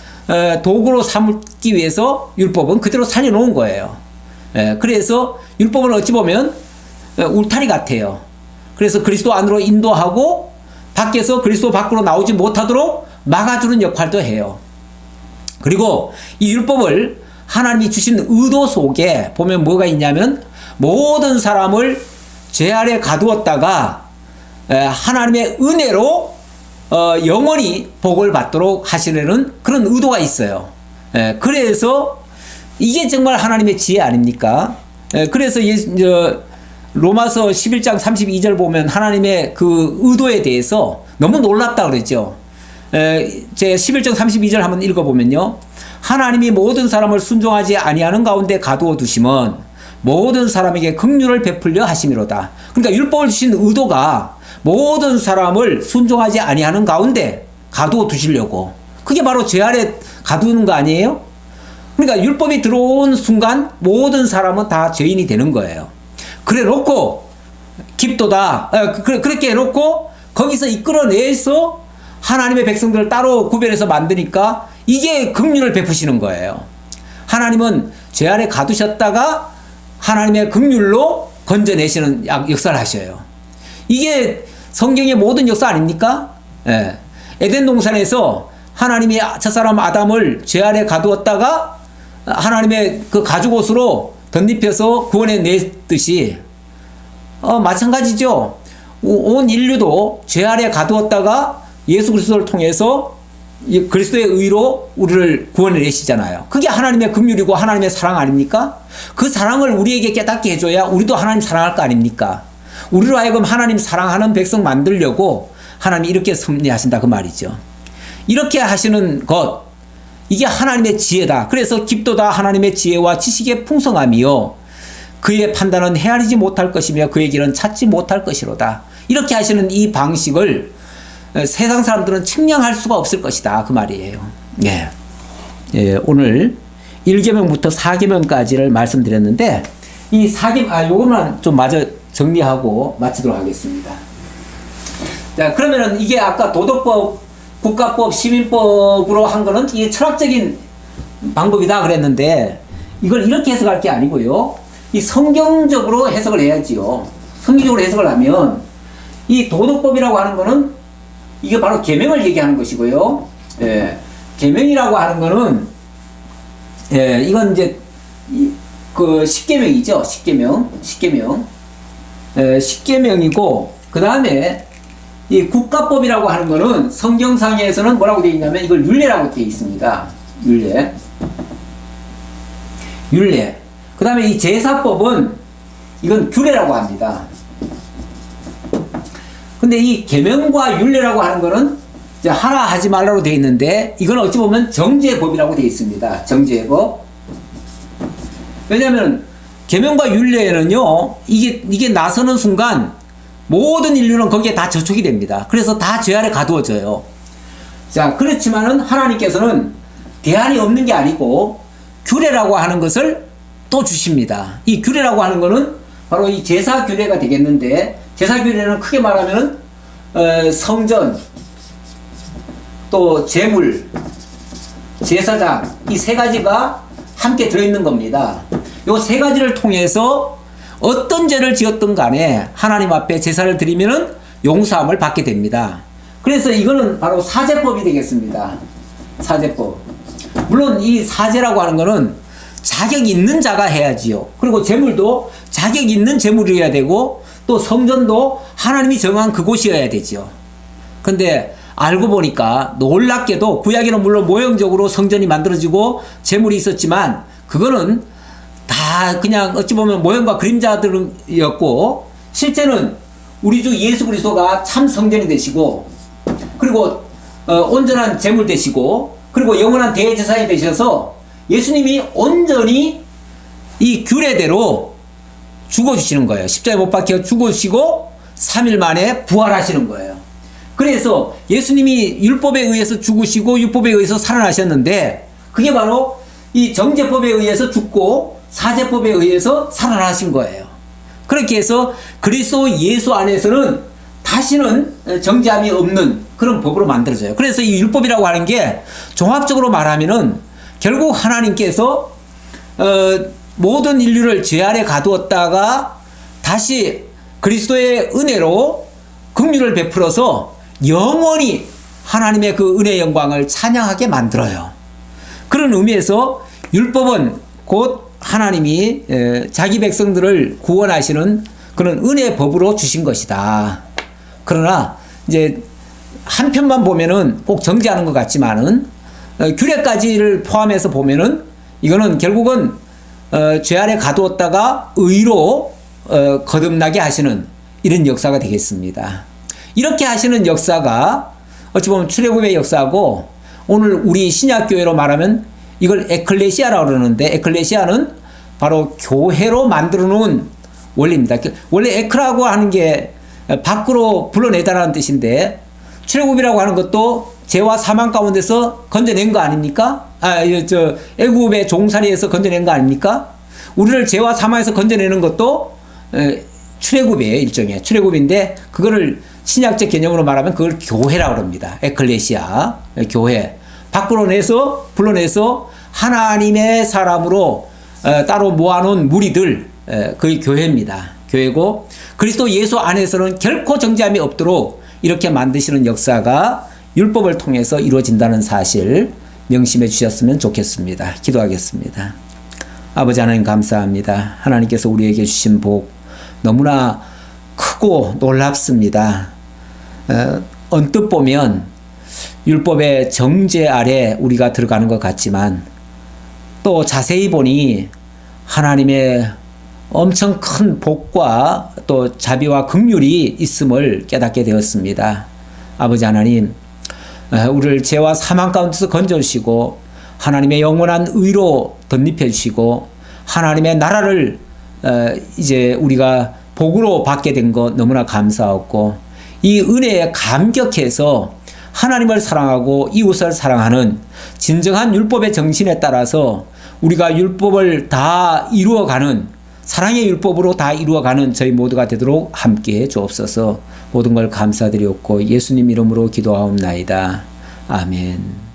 도구로 삼기 위해서 율법은 그대로 살려놓은 거예요. 그래서 율법은 어찌 보면 울타리 같아요. 그래서 그리스도 안으로 인도하고 밖에서 그리스도 밖으로 나오지 못하도록 막아주는 역할도 해요. 그리고 이 율법을 하나님이 주신 의도 속에 보면 뭐가 있냐면 모든 사람을 죄 아래 가두었다가 하나님의 은혜로 영원히 복을 받도록 하시려는 그런 의도가 있어요. 그래서 이게 정말 하나님의 지혜 아닙니까? 그래서 로마서 11장 32절 보면 하나님의 그 의도에 대해서 너무 놀랍다 그러죠. 제 11장 32절 한번 읽어보면요. 하나님이 모든 사람을 순종하지 아니하는 가운데 가두어 두심은 모든 사람에게 긍휼을 베풀려 하심이로다. 그러니까 율법을 주신 의도가 모든 사람을 순종하지 아니하는 가운데 가두어 두시려고. 그게 바로 죄 아래 가두는 거 아니에요? 그러니까 율법이 들어온 순간 모든 사람은 다 죄인이 되는 거예요. 그래 놓고 깊도다. 그렇게 해놓고 거기서 이끌어내서 하나님의 백성들을 따로 구별해서 만드니까 이게 긍휼을 베푸시는 거예요. 하나님은 죄 아래 가두셨다가 하나님의 긍휼로 건져내시는 역사를 하셔요. 이게 성경의 모든 역사 아닙니까? 에덴 동산에서 하나님이 첫사람 아담을 죄 아래 가두었다가 하나님의 그 가죽옷으로 덧입혀서 구원해 냈듯이 마찬가지죠. 온 인류도 죄 아래 가두었다가 예수 그리스도를 통해서 그리스도의 의로 우리를 구원해 내시잖아요. 그게 하나님의 긍휼이고 하나님의 사랑 아닙니까? 그 사랑을 우리에게 깨닫게 해줘야 우리도 하나님 사랑할 거 아닙니까? 우리로 하여금 하나님 사랑하는 백성 만들려고 하나님이 이렇게 섭리하신다 그 말이죠. 이렇게 하시는 것, 이게 하나님의 지혜다. 그래서 깊도다 하나님의 지혜와 지식의 풍성함이요 그의 판단은 헤아리지 못할 것이며 그의 길은 찾지 못할 것이로다. 이렇게 하시는 이 방식을 세상 사람들은 측량할 수가 없을 것이다 그 말이에요. 오늘 1계명부터 4계명까지를 말씀드렸는데 이 4계명 요것만 좀 마저 정리하고 마치도록 하겠습니다. 자, 그러면은 이게 아까 도덕법, 국가법, 시민법으로 한 거는 이게 철학적인 방법이다 그랬는데 이걸 이렇게 해석할 게 아니고요. 이 성경적으로 해석을 해야지요. 성경적으로 해석을 하면 이 도덕법이라고 하는 거는 이게 바로 계명을 얘기하는 것이고요. 계명이라고 하는 거는 이건 이제 그 10계명이죠. 10계명. 10계명이고 그 다음에 이 국가법이라고 하는 거는 성경상에서는 뭐라고 되어 있냐면 이걸 율례라고 되어 있습니다. 율례. 그 다음에 이 제사법은 이건 규례라고 합니다. 근데 이 계명과 율례라고 하는 거는 이제 하라 하지 말라로 되어 있는데 이건 어찌 보면 정죄법이라고 되어 있습니다. 정죄법. 왜냐하면 계명과 율례는요 이게 나서는 순간 모든 인류는 거기에 다 저촉이 됩니다. 그래서 다 죄 아래 가두어져요. 자, 그렇지만은 하나님께서는 대안이 없는 게 아니고 규례라고 하는 것을 또 주십니다. 이 규례라고 하는 거는 바로 이 제사 규례가 되겠는데 제사 규례는 크게 말하면은 성전, 또 제물, 제사장 이 세 가지가 함께 들어있는 겁니다. 요 세 가지를 통해서 어떤 죄를 지었든 간에 하나님 앞에 제사를 드리면은 용서함을 받게 됩니다. 그래서 이거는 바로 사제법이 되겠습니다. 사제법. 물론 이 사제라고 하는 거는 자격 있는 자가 해야지요. 그리고 제물도 자격 있는 제물이어야 되고 또 성전도 하나님이 정한 그곳이어야 되죠. 근데 알고 보니까 놀랍게도 구약에는 물론 모형적으로 성전이 만들어지고 제물이 있었지만 그거는 다 그냥 어찌 보면 모형과 그림자들이었고 실제는 우리 주 예수 그리스도가 참 성전이 되시고 그리고 온전한 제물 되시고 그리고 영원한 대제사장이 되셔서 예수님이 온전히 이 규례대로 죽어주시는 거예요. 십자가에 못 박혀 죽으시고 3일 만에 부활하시는 거예요. 그래서 예수님이 율법에 의해서 죽으시고 율법에 의해서 살아나셨는데 그게 바로 이 정죄법에 의해서 죽고 사죄법에 의해서 살아나신 거예요. 그렇게 해서 그리스도 예수 안에서는 다시는 정죄함이 없는 그런 법으로 만들어져요. 그래서 이 율법이라고 하는 게 종합적으로 말하면은 결국 하나님께서 모든 인류를 죄 아래 가두었다가 다시 그리스도의 은혜로 긍휼을 베풀어서 영원히 하나님의 그 은혜의 영광을 찬양하게 만들어요. 그런 의미에서 율법은 곧 하나님이 자기 백성들을 구원하시는 그런 은혜의 법으로 주신 것이다. 그러나 이제 한편만 보면은 꼭 정죄하는 것 같지만은 규례까지를 포함해서 보면은 이거는 결국은 죄 아래 가두었다가 의로 거듭나게 하시는 이런 역사가 되겠습니다. 이렇게 하시는 역사가 어찌 보면 출애굽의 역사고 오늘 우리 신약교회로 말하면 이걸 에클레시아라고 그러는데 에클레시아는 바로 교회로 만들어 놓은 원리입니다. 원래 에크라고 하는 게 밖으로 불러내다라는 뜻인데 출애굽이라고 하는 것도 죄와 사망 가운데서 건져낸 거 아닙니까? 애굽의 종살이에서 건져낸 거 아닙니까? 우리를 죄와 사망에서 건져내는 것도 출애굽이에요. 일종의 출애굽인데 그거를 신약적 개념으로 말하면 그걸 교회라고 합니다. 에클레시아, 교회. 밖으로 내서 불러내서 하나님의 사람으로 따로 모아놓은 무리들, 그게 교회입니다. 교회고 그리스도 예수 안에서는 결코 정죄함이 없도록 이렇게 만드시는 역사가 율법을 통해서 이루어진다는 사실 명심해 주셨으면 좋겠습니다. 기도하겠습니다. 아버지 하나님 감사합니다. 하나님께서 우리에게 주신 복 너무나 크고 놀랍습니다. 언뜻 보면 율법의 정죄 아래 우리가 들어가는 것 같지만 또 자세히 보니 하나님의 엄청 큰 복과 또 자비와 긍휼이 있음을 깨닫게 되었습니다. 아버지 하나님, 우리를 죄와 사망 가운데서 건져주시고 하나님의 영원한 의로 덧입혀 주시고 하나님의 나라를 이제 우리가 복으로 받게 된 것 너무나 감사하고 이 은혜에 감격해서 하나님을 사랑하고 이웃을 사랑하는 진정한 율법의 정신에 따라서 우리가 율법을 다 이루어가는 사랑의 율법으로 다 이루어가는 저희 모두가 되도록 함께해 주옵소서. 모든 걸 감사드리옵고 예수님 이름으로 기도하옵나이다. 아멘.